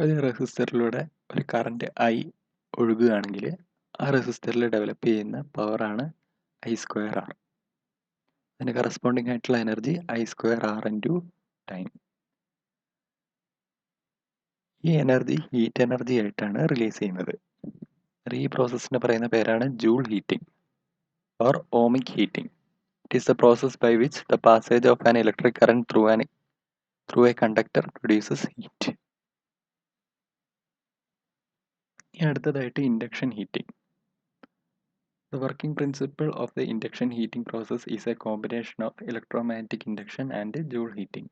ഒരു റെസിസ്റ്ററിലൂടെ ഒരു കറണ്ട് I ഒഴുകുകയാണെങ്കിൽ ആ റെസിസ്റ്ററിൽ ഡെവലപ്പ് ചെയ്യുന്ന പവറാണ് I²R. അതിന് കറസ്പോണ്ടിങ് ആയിട്ടുള്ള എനർജി I²R ഇൻറ്റു ടൈം. ഈ എനർജി ഹീറ്റ് എനർജി ആയിട്ടാണ് റിലീസ് ചെയ്യുന്നത്. ഈ പ്രോസസ്സിന് പറയുന്ന പേരാണ് joule heating or ohmic heating. It is the process by which the passage of an electric current through a conductor produces heat. ഇനി അടുത്തതായിട്ട് induction heating. The working principle of the induction heating process is a combination of electromagnetic induction and Joule heating.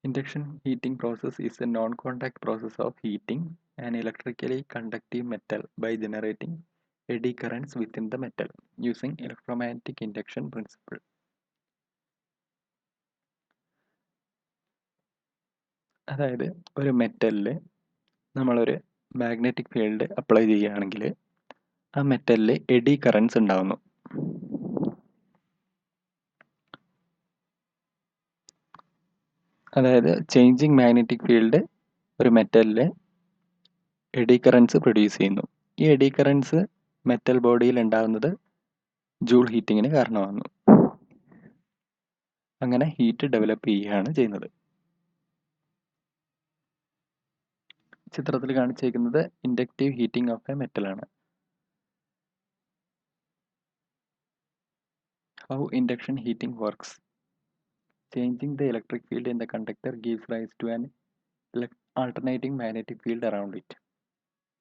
Induction heating process is a non-contact process of heating an electrically conductive metal by generating eddy currents within the metal using electromagnetic induction principle. അതായത് ഒരു മെറ്റലിൽ നമ്മളൊരു magnetic field apply ചെയ്യുകയാണെങ്കിൽ ആ മെറ്റലിൽ AD currents ഉണ്ടാവുന്നു. അതായത് changing magnetic field ഒരു മെറ്റലിൽ AD currents produce ചെയ്യുന്നു. ഈ എഡി കറൻസ് മെറ്റൽ ബോഡിയിൽ ഉണ്ടാകുന്നത് ജൂൾ ഹീറ്റിങ്ങിന് കാരണമാകുന്നു. അങ്ങനെ ഹീറ്റ് ഡെവലപ്പ് ചെയ്യുകയാണ് ചെയ്യുന്നത്. ചിത്രത്തിൽ കാണിച്ചിരിക്കുന്നത് ഇൻഡക്റ്റീവ് ഹീറ്റിംഗ് ഓഫ് എ മെറ്റലാണ്. How induction heating works. Changing the electric field in the conductor gives rise to an alternating magnetic field around it,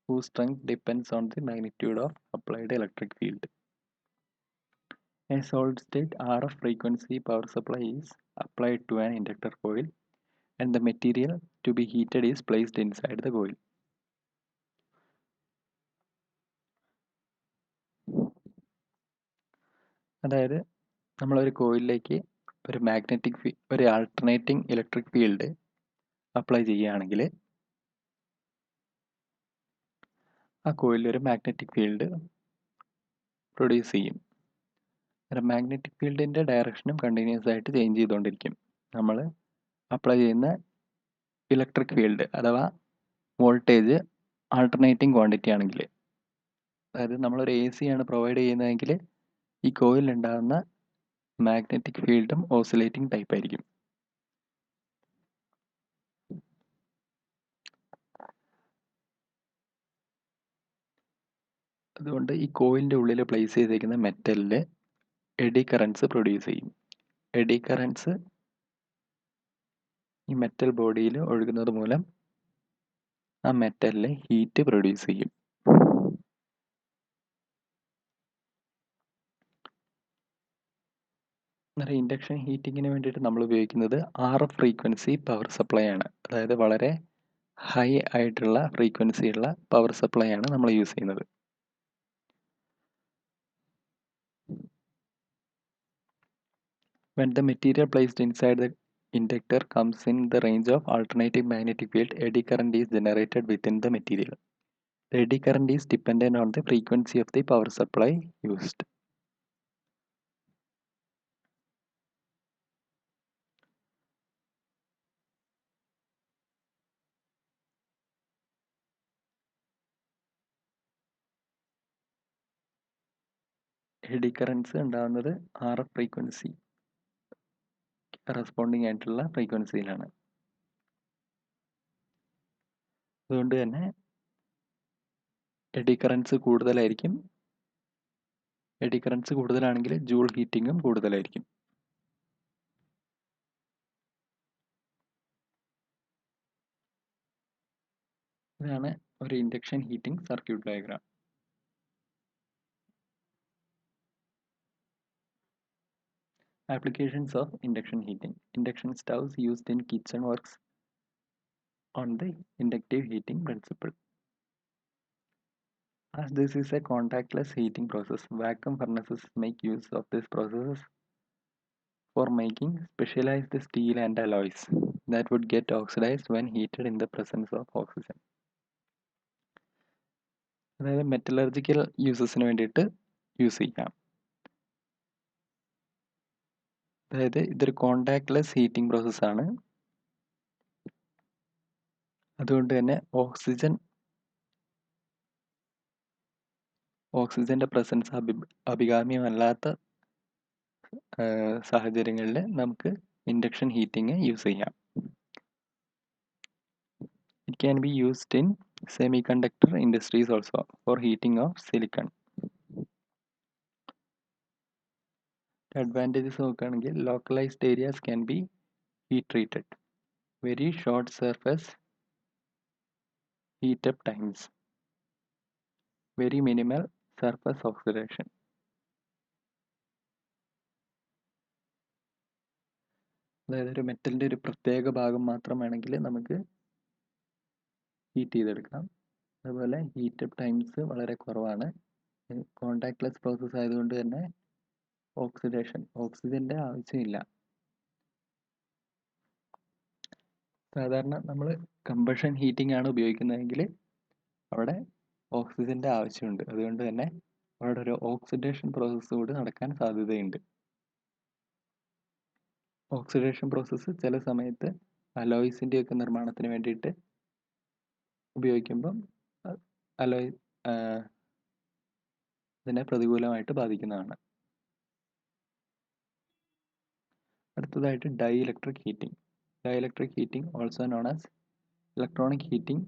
whose strength depends on the magnitude of applied electric field. A solid-state RF frequency power supply is applied to an inductor coil, and the material to be heated is placed inside the coil. അതായത് നമ്മളൊരു കോയിലിലേക്ക് ഒരു alternating electric field apply ചെയ്യുകയാണെങ്കിൽ ആ കോയിലിൽ ഒരു magnetic field produce ചെയ്യും. Magnetic ഫീൽഡിൻ്റെ ഡയറക്ഷനും continuous ആയിട്ട് change ചെയ്തുകൊണ്ടിരിക്കും. നമ്മൾ അപ്ലൈ ചെയ്യുന്ന ഇലക്ട്രിക് ഫീൽഡ് അഥവാ വോൾട്ടേജ് ആൾട്ടർനേറ്റിംഗ് ക്വാണ്ടിറ്റി ആണെങ്കിൽ, അതായത് നമ്മളൊരു AC ആണ് പ്രൊവൈഡ് ചെയ്യുന്നതെങ്കിൽ ഈ കോയിലിൽ ഉണ്ടാകുന്ന മാഗ്നറ്റിക് ഫീൽഡും ഓസിലേറ്റിംഗ് ടൈപ്പ് ആയിരിക്കും. അതുകൊണ്ട് ഈ കോയിലിൻ്റെ ഉള്ളിൽ പ്ലേസ് ചെയ്തിരിക്കുന്ന മെറ്റലിൽ എഡി കറൻസ് പ്രൊഡ്യൂസ് ചെയ്യും. എഡി കറൻസ് ഈ മെറ്റൽ ബോഡിയിൽ ഒഴുകുന്നത് മൂലം ആ മെറ്റലിൽ ഹീറ്റ് പ്രൊഡ്യൂസ് ചെയ്യും. ഇൻഡക്ഷൻ ഹീറ്റിങ്ങിന് വേണ്ടിയിട്ട് നമ്മൾ ഉപയോഗിക്കുന്നത് RF ഫ്രീക്വൻസി പവർ സപ്ലൈ ആണ്. അതായത് വളരെ ഹൈ ആയിട്ടുള്ള ഫ്രീക്വൻസിയുള്ള പവർ സപ്ലൈ ആണ് നമ്മൾ യൂസ് ചെയ്യുന്നത്. When the material placed inside the inductor comes in the range of alternating magnetic field, eddy current is generated within the material. The eddy current is dependent on the frequency of the power supply used. Eddy currents ഉണ്ടാകുന്നത് RF frequency corresponding ആയിട്ടുള്ള ഫ്രീക്വൻസിയിലാണ്. അതുകൊണ്ട് തന്നെ eddy currents കൂടുതലായിരിക്കും. Eddy currents കൂടുതലാണെങ്കിൽ Joule ഹീറ്റിങ്ങും കൂടുതലായിരിക്കും. ഇതാണ് ഒരു induction heating circuit diagram. Applications of induction heating. Induction stoves used in kitchen works on the inductive heating principle. As this is a contactless heating process, vacuum furnaces make use of this process for making specialized steel and alloys that would get oxidized when heated in the presence of oxygen. അതായത് metallurgical യൂസസിന് വേണ്ടിയിട്ട് use ചെയ്യാം. അതായത് ഇതൊരു contactless heating പ്രോസസ്സാണ്. അതുകൊണ്ട് തന്നെ ഓക്സിജൻ്റെ presence അഭികാമ്യമല്ലാത്ത സാഹചര്യങ്ങളിൽ നമുക്ക് ഇൻഡക്ഷൻ ഹീറ്റിംഗ് യൂസ് ചെയ്യാം. It can be used in semiconductor industries also for heating of silicon. Advantages നോക്കുകയാണെങ്കിൽ localized areas can be heat treated. Very short surface heat up times. Very minimal surface oxidation. അതായത് ഒരു മെറ്റലിൻ്റെ ഒരു പ്രത്യേക ഭാഗം മാത്രം വേണമെങ്കിൽ നമുക്ക് ഹീറ്റ് ചെയ്തെടുക്കാം. അതുപോലെ ഹീറ്റ് അപ്പ് ടൈംസ് വളരെ കുറവാണ്. കോണ്ടാക്ട്ലെസ് പ്രോസസ്സ് ആയതുകൊണ്ട് തന്നെ ഓക്സിജൻ്റെ ആവശ്യമില്ല. സാധാരണ നമ്മൾ കമ്പഷൻ ഹീറ്റിംഗ് ആണ് ഉപയോഗിക്കുന്നതെങ്കിൽ അവിടെ ഓക്സിജൻ്റെ ആവശ്യമുണ്ട്. അതുകൊണ്ട് തന്നെ അവിടെ ഒരു ഓക്സിഡേഷൻ പ്രോസസ്സ് കൂടി നടക്കാൻ സാധ്യതയുണ്ട്. ഓക്സിഡേഷൻ പ്രോസസ്സ് ചില സമയത്ത് അലോയ്സിൻ്റെയൊക്കെ നിർമ്മാണത്തിന് വേണ്ടിയിട്ട് ഉപയോഗിക്കുമ്പം അലോയ് ഇതിനെ പ്രതികൂലമായിട്ട് ബാധിക്കുന്നതാണ്. അടുത്തതായിട്ട് dielectric heating. Dielectric heating, also known as electronic heating,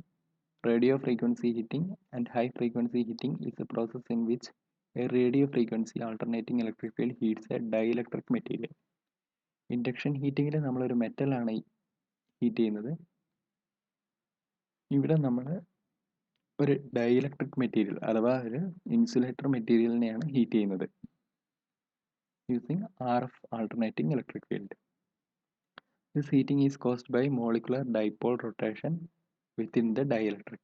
radio frequency heating, and high frequency heating, is a process in which a radio frequency alternating electric field heats a dielectric material. Induction ഹീറ്റിങ്ങിൽ നമ്മളൊരു മെറ്റലാണ് heat ചെയ്യുന്നത്. ഇവിടെ നമ്മൾ ഒരു dielectric material അഥവാ ഒരു insulator മെറ്റീരിയലിനെയാണ് heat ചെയ്യുന്നത് using RF alternating electric field. This heating is caused by molecular dipole rotation within the dielectric.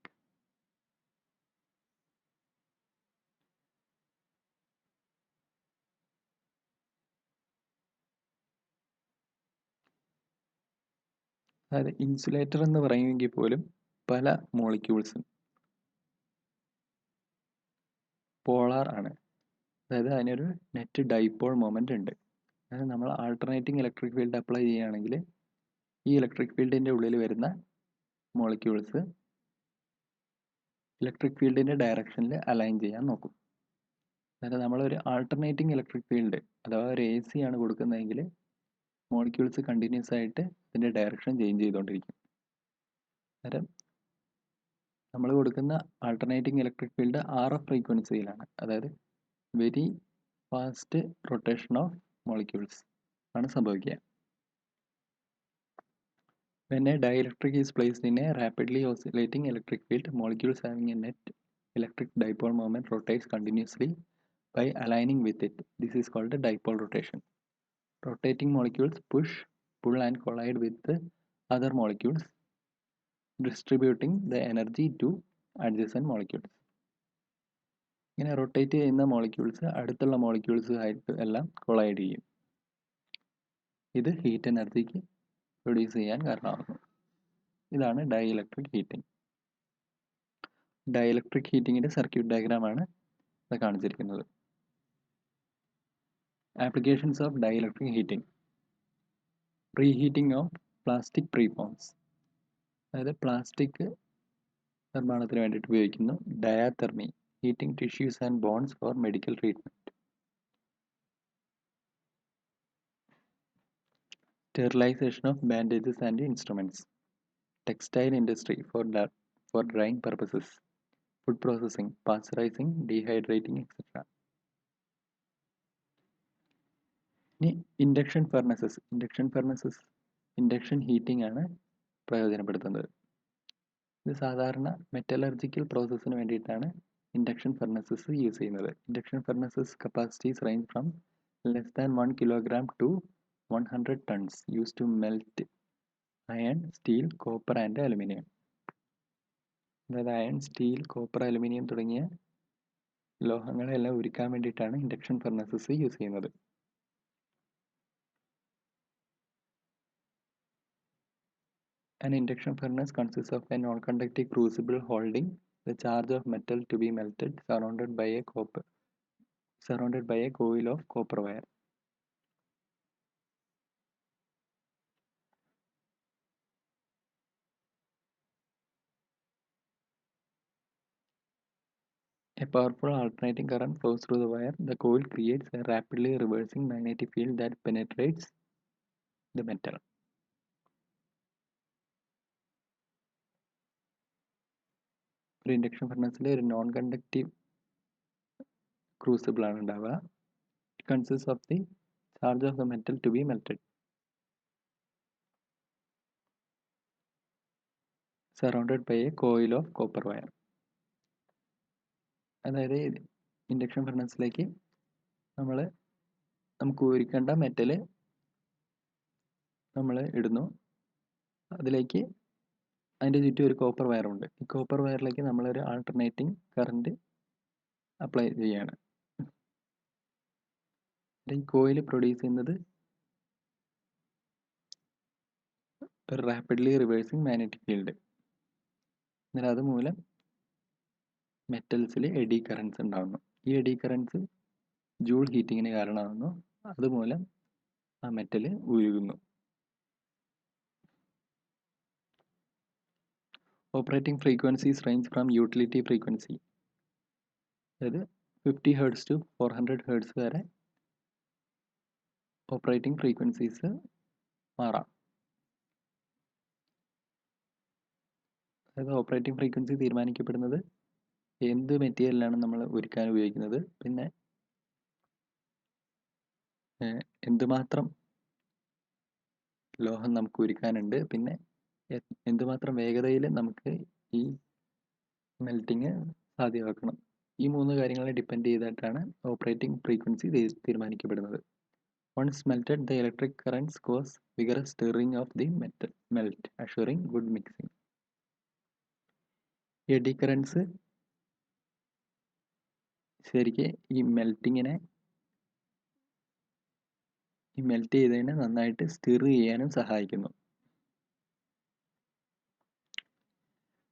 അതായത് ഇൻസുലേറ്റർ എന്ന് പറയുമെങ്കിൽ പോലും പല മോളിക്യൂൾസും പോളാർ ആണ്. അതായത് അതിനൊരു നെറ്റ് ഡൈപോൾ മൊമെൻ്റ് ഉണ്ട്. അതായത് നമ്മൾ ആൾട്ടർനേറ്റിംഗ് ഇലക്ട്രിക് ഫീൽഡ് അപ്ലൈ ചെയ്യുകയാണെങ്കിൽ ഈ ഇലക്ട്രിക് ഫീൽഡിൻ്റെ ഉള്ളിൽ വരുന്ന മോളിക്യൂൾസ് ഇലക്ട്രിക് ഫീൽഡിൻ്റെ ഡയറക്ഷനിൽ അലൈൻ ചെയ്യാൻ നോക്കും. അതായത് നമ്മളൊരു ആൾട്ടർനേറ്റിംഗ് ഇലക്ട്രിക് ഫീൽഡ് അഥവാ ഒരു AC ആണ് കൊടുക്കുന്നതെങ്കിൽ മോളിക്യൂൾസ് കണ്ടിന്യൂസ് ആയിട്ട് ഇതിൻ്റെ ഡയറക്ഷൻ ചേഞ്ച് ചെയ്തുകൊണ്ടിരിക്കും. അന്നേരം നമ്മൾ കൊടുക്കുന്ന ആൾട്ടർനേറ്റിംഗ് ഇലക്ട്രിക് ഫീൽഡ് RF ഫ്രീക്വൻസിയിലാണ്. അതായത് very fast rotation of molecules ആണ് സംഭവിക്കുക. When a dielectric is placed in a rapidly oscillating electric field, molecules having a net electric dipole moment rotates continuously by aligning with it. This is called a dipole rotation. Rotating molecules push, pull and collide with the other molecules, distributing the energy to adjacent molecules. ഇങ്ങനെ rotate ചെയ്യുന്ന molecules അടുത്തുള്ള molecules ആയിട്ട് എല്ലാം collide ചെയ്യും. ഇത് heat എനർജിക്ക് produce ചെയ്യാൻ കാരണമാകുന്നു. ഇതാണ് ഡൈഇലക്ട്രിക് ഹീറ്റിംഗ്. ഡൈഇലക്ട്രിക് ഹീറ്റിങ്ങിൻ്റെ സർക്യൂട്ട് ഡയഗ്രാമാണ് ഇത് കാണിച്ചിരിക്കുന്നത്. Applications of dielectric heating. Preheating of plastic preforms. അതായത് പ്ലാസ്റ്റിക് നിർമ്മാണത്തിന് വേണ്ടിയിട്ട് ഉപയോഗിക്കുന്നു. Diathermy, heating tissues and bones for medical treatment. Sterilization of bandages and instruments. Textile industry for drying purposes. Food processing, pasteurizing, dehydrating, etc. ഇനി induction furnaces. Induction heating ആണ് പ്രയോജനപ്പെടുത്തുന്നത്. ഇത് സാധാരണ metallurgical പ്രോസസ്സിന് വേണ്ടിയിട്ടാണ് induction furnaces use ചെയ്യുന്നത്. Induction furnaces capacities range from less than 1 kilogram to 100 tons used to melt iron, steel, copper and aluminum. അതായത് iron, steel, copper, aluminium തുടങ്ങിയ ലോഹങ്ങളെല്ലാം ഉരുക്കാൻ വേണ്ടിയിട്ടാണ് induction furnaces use ചെയ്യുന്നത്. An induction furnace consists of a non-conductive crucible holding the charge of metal to be melted, surrounded by a coil of copper wire. A powerful alternating current flows through the wire. The coil creates a rapidly reversing magnetic field that penetrates the metal. ഒരു induction ഫർണസിൽ ഒരു non conductive crucible ആണ് ഉണ്ടാവുക. It consists of the charge of the metal to be melted, surrounded by a coil of copper wire. അതായത് induction ഫർണസിലേക്ക് നമുക്ക് ഉരുക്കേണ്ട metal നമ്മൾ ഇടുന്നു. അതിലേക്ക് അതിൻ്റെ ചുറ്റും ഒരു കോപ്പർ വയറുണ്ട്. ഈ കോപ്പർ വയറിലേക്ക് നമ്മളൊരു ആൾട്ടർനേറ്റിംഗ് കറണ്ട് അപ്ലൈ ചെയ്യാണ്. ഈ കോയിൽ പ്രൊഡ്യൂസ് ചെയ്യുന്നത് ഒരു റാപ്പിഡ്ലി റിവേഴ്സിങ് മാഗ്നറ്റിക് ഫീൽഡ്. എന്നാൽ അതുമൂലം മെറ്റൽസിൽ എഡി കറൻസ് ഉണ്ടാകുന്നു. ഈ എഡി കറൻസ് ജൂൾ ഹീറ്റിങ്ങിന് കാരണമാകുന്നു. അതുമൂലം ആ മെറ്റൽ ഉരുകുന്നു. Operating frequencies range from utility frequency, അതായത് 50 ഹെർട്സ് ടു 400 ഹെർട്സ് വരെ ഓപ്പറേറ്റിംഗ് ഫ്രീക്വൻസീസ് മാറാം. അതായത് ഓപ്പറേറ്റിംഗ് ഫ്രീക്വൻസി തീരുമാനിക്കപ്പെടുന്നത് എന്ത് മെറ്റീരിയലാണ് നമ്മൾ ഉരുക്കാൻ ഉപയോഗിക്കുന്നത്, പിന്നെ എന്തുമാത്രം ലോഹം നമുക്ക് ഉരുക്കാനുണ്ട്, പിന്നെ എന്തുമാത്രം വേഗതയിൽ നമുക്ക് ഈ മെൽറ്റിങ് സാധ്യമാക്കണം. ഈ 3 കാര്യങ്ങളെ ഡിപ്പെൻഡ് ചെയ്തിട്ടാണ് ഓപ്പറേറ്റിംഗ് ഫ്രീക്വൻസി തീരുമാനിക്കപ്പെടുന്നത്. Once melted, the electric currents cause vigorous stirring of the metal melt, assuring good mixing. Eddy currents ശരിക്കും ഈ മെൽറ്റ് ചെയ്തതിനെ നന്നായിട്ട് സ്റ്റിർ ചെയ്യാനും സഹായിക്കുന്നു.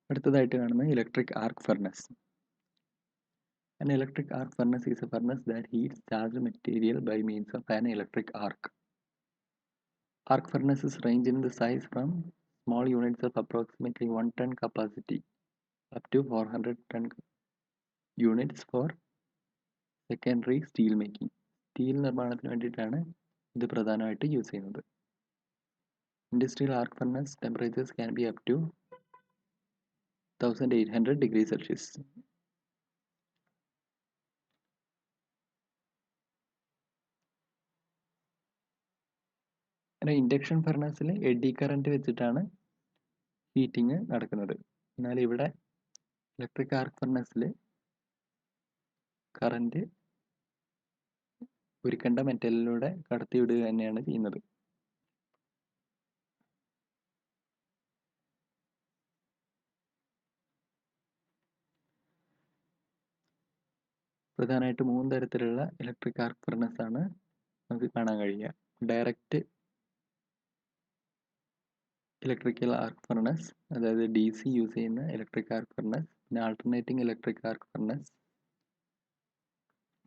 അടുത്തതായിട്ട് കാണുന്നത് electric arc furnace. An electric arc furnace is a furnace that heats charged material by means of an electric arc. Arc furnaces range in the size from small units of approximately 1 ton capacity up to 400 ton units for secondary steel making. Steel നിർമ്മാണത്തിന് വേണ്ടിയിട്ടാണ് ഇത് പ്രധാനമായിട്ട് use ചെയ്യുന്നത്. Industrial arc furnace temperatures can be up to 1800 degree celsius. Induction ഫർണസിൽ eddy current വെച്ചിട്ടാണ് heating നടക്കുന്നത്. എന്നാൽ ഇവിടെ ഇലക്ട്രിക് ആർക്ക് ഫർണസിൽ കറന്റ് ഉരുക്കേണ്ട മെറ്റലിലൂടെ കടത്തിവിടുക തന്നെയാണ് ചെയ്യുന്നത്. പ്രധാനമായിട്ട് 3 തരത്തിലുള്ള ഇലക്ട്രിക് ആർക്ക് ഫർണസ് ആണ് നമുക്ക് കാണാൻ കഴിയുക. ഡയറക്റ്റ് ഇലക്ട്രിക്കൽ ആർക്ക് ഫർണസ്, അതായത് DC യൂസ് ചെയ്യുന്ന ഇലക്ട്രിക് ആർക്ക് ഫർണസ്, പിന്നെ ആൾട്ടർനേറ്റിംഗ് ഇലക്ട്രിക് ആർക്ക് ഫർണസ്,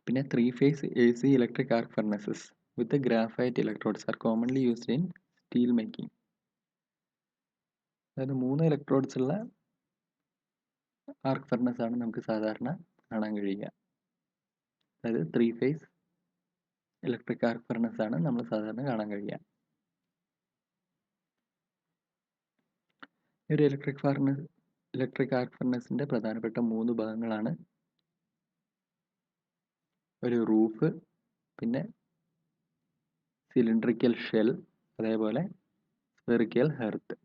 പിന്നെ 3 phase AC electric arc furnaces with graphite electrodes R commonly used in steel making. അതായത് 3 ഇലക്ട്രോഡ്സ് ഉള്ള ആർക്ക് ഫർണസ് ആണ് നമുക്ക് സാധാരണ കാണാൻ കഴിയുക. അതായത് 3 phase ഇലക്ട്രിക് ആർക്ക് ഫർണസ് ആണ് നമ്മൾ സാധാരണ കാണാൻ കഴിയുക. ഒരു ഇലക്ട്രിക് ആർക്ക് ഫർണസിൻ്റെ പ്രധാനപ്പെട്ട 3 ഭാഗങ്ങളാണ് ഒരു റൂഫ്, പിന്നെ സിലിണ്ടറിക്കൽ ഷെൽ, അതേപോലെ സ്ഫെറിക്കൽ ഹെർത്ത്.